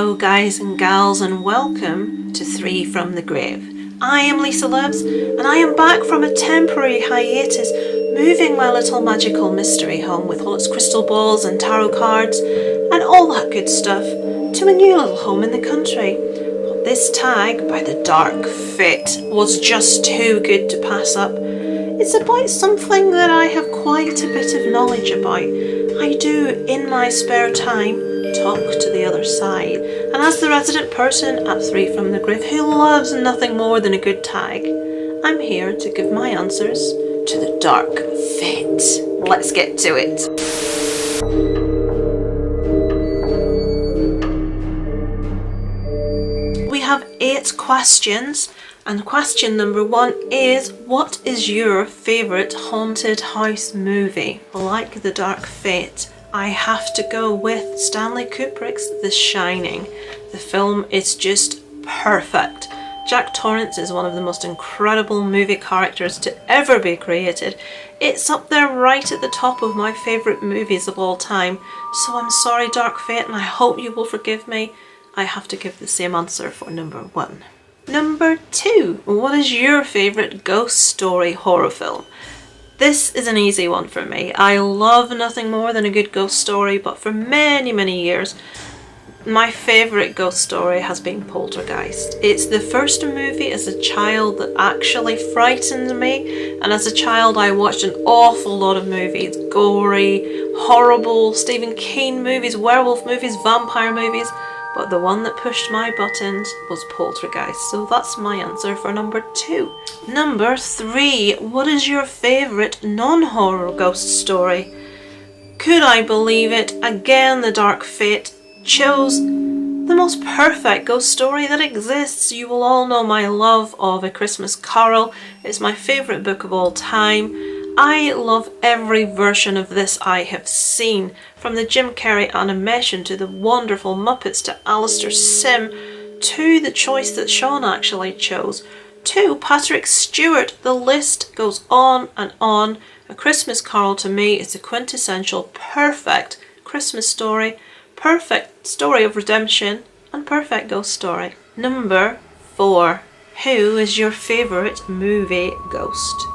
Hello guys and gals, and welcome to 3 from the Grave. I am Lisa Lives, and I am back from a temporary hiatus, moving my little magical mystery home with all its crystal balls and tarot cards and all that good stuff to a new little home in the country. But this tag by the Dark Fate was just too good to pass up. It's about something that I have quite a bit of knowledge about. I do, in my spare time, talk to the other side, and as the resident person at 3 from the Grave who loves nothing more than a good tag, I'm here to give my answers to the Dark Fate. Let's get to it. We have 8 questions, and question number 1 is, what is your favourite haunted house movie? Like the Dark Fate, I have to go with Stanley Kubrick's The Shining. The film is just perfect. Jack Torrance is one of the most incredible movie characters to ever be created. It's up there right at the top of my favourite movies of all time. So I'm sorry, Dark Fate, and I hope you will forgive me. I have to give the same answer for number 1. Number 2, what is your favourite ghost story horror film? This is an easy one for me. I love nothing more than a good ghost story, but for many years, my favourite ghost story has been Poltergeist. It's the first movie as a child that actually frightened me, and as a child I watched an awful lot of movies, gory, horrible, Stephen King movies, werewolf movies, vampire movies, but the one that pushed my buttons was Poltergeist, so that's my answer for number 2. Number 3, what is your favourite non-horror ghost story? Could I believe it? Again, the Dark Fate chose the most perfect ghost story that exists. You will all know my love of A Christmas Carol. It's my favourite book of all time. I love every version of this I have seen, from the Jim Carrey animation to the wonderful Muppets to Alistair Sim to the choice that Sean actually chose to Patrick Stewart. The list goes on and on. A Christmas Carol to me is a quintessential perfect Christmas story, perfect story of redemption, and perfect ghost story. Number 4, who is your favourite movie ghost?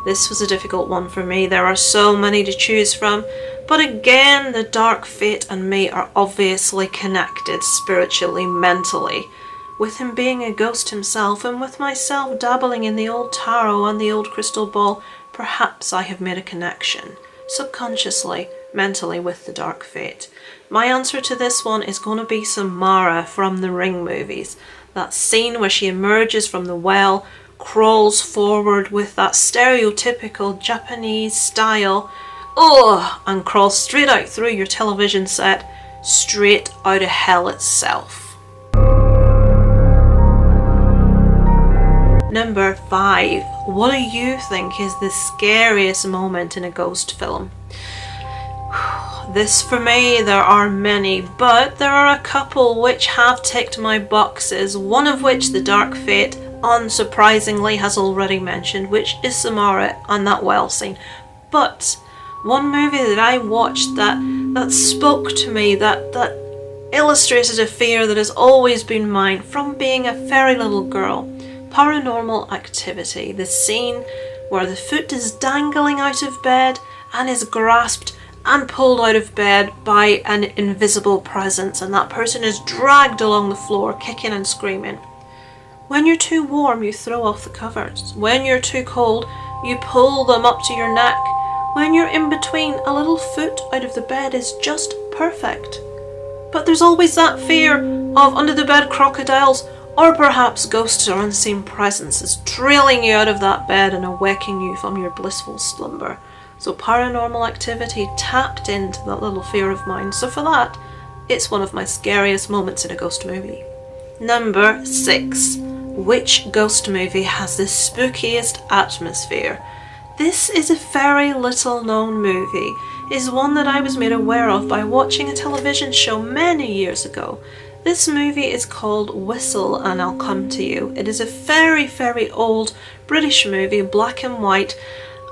This was a difficult one for me. There are so many to choose from, but again, the Dark Fate and me are obviously connected spiritually, mentally, with him being a ghost himself, and with myself dabbling in the old tarot and the old crystal ball. Perhaps I have made a connection, subconsciously, mentally, with the Dark Fate. My answer to this one is going to be Samara from the Ring movies. That scene where she emerges from the well, crawls forward with that stereotypical Japanese style, and crawls straight out through your television set, straight out of hell itself. Number 5, what do you think is the scariest moment in a ghost film? This, for me, there are many, but there are a couple which have ticked my boxes, one of which the Dark Fate unsurprisingly has already mentioned, which is Samara and that well scene. But one movie that I watched that spoke to me, that illustrated a fear that has always been mine from being a very little girl, Paranormal Activity. The scene where the foot is dangling out of bed and is grasped and pulled out of bed by an invisible presence, and that person is dragged along the floor kicking and screaming. When you're too warm, you throw off the covers. When you're too cold, you pull them up to your neck. When you're in between, a little foot out of the bed is just perfect. But there's always that fear of under the bed crocodiles, or perhaps ghosts or unseen presences trailing you out of that bed and awaking you from your blissful slumber. So Paranormal Activity tapped into that little fear of mine. So for that, it's one of my scariest moments in a ghost movie. Number 6. Which ghost movie has the spookiest atmosphere? This is a very little known movie. It is one that I was made aware of by watching a television show many years ago. This movie is called Whistle and I'll Come to You. It is a very old British movie, black and white,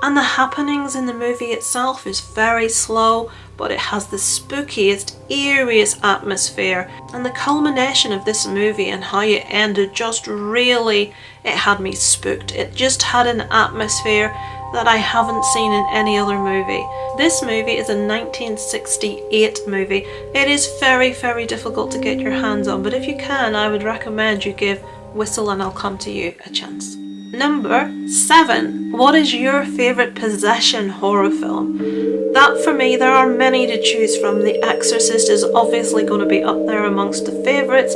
And the happenings in the movie itself is very slow, but it has the spookiest, eeriest atmosphere. And the culmination of this movie and how it ended just really, it had me spooked. It just had an atmosphere that I haven't seen in any other movie. This movie is a 1968 movie. It is very, very difficult to get your hands on, but if you can, I would recommend you give Whistle and I'll Come to You a chance. Number 7. What is your favourite possession horror film? That for me, there are many to choose from. The Exorcist is obviously going to be up there amongst the favourites.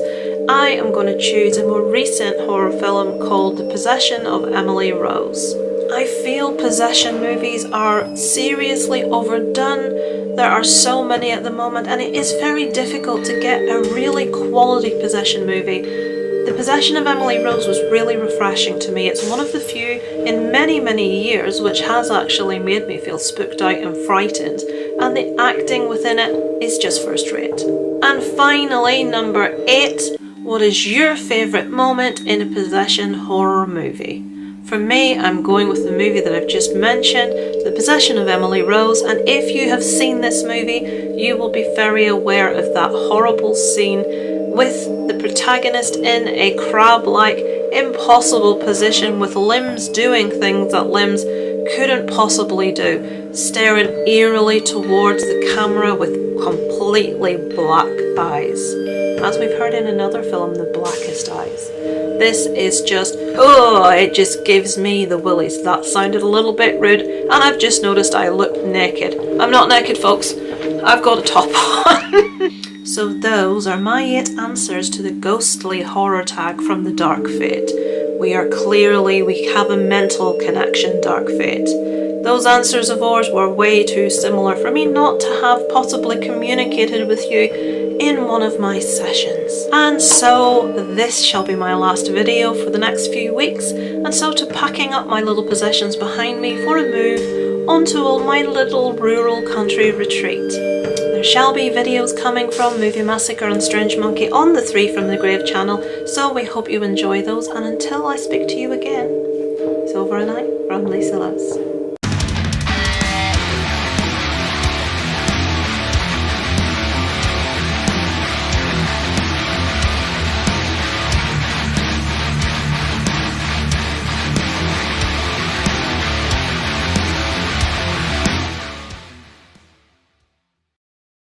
I am going to choose a more recent horror film called The Possession of Emily Rose. I feel possession movies are seriously overdone. There are so many at the moment, and it is very difficult to get a really quality possession movie. The Possession of Emily Rose was really refreshing to me. It's one of the few in many, many years which has actually made me feel spooked out and frightened, and the acting within it is just first rate. And finally, number 8. What is your favourite moment in a possession horror movie? For me, I'm going with the movie that I've just mentioned, The Possession of Emily Rose, and if you have seen this movie, you will be very aware of that horrible scene with the protagonist in a crab-like, impossible position with limbs doing things that limbs couldn't possibly do, staring eerily towards the camera with completely black eyes. As we've heard in another film, The Blackest Eyes. This is just, it just gives me the willies. That sounded a little bit rude, and I've just noticed I look naked. I'm not naked, folks. I've got a top on. So those are my 8 answers to the ghostly horror tag from the Dark Fate. We have a mental connection, Dark Fate. Those answers of ours were way too similar for me not to have possibly communicated with you in one of my sessions. And so this shall be my last video for the next few weeks, and so to packing up my little possessions behind me for a move onto my little rural country retreat. There shall be videos coming from Movie Massacre and Strange Monkey on the 3 from the Grave channel, so we hope you enjoy those, and until I speak to you again, it's over and out from Lisa Loves.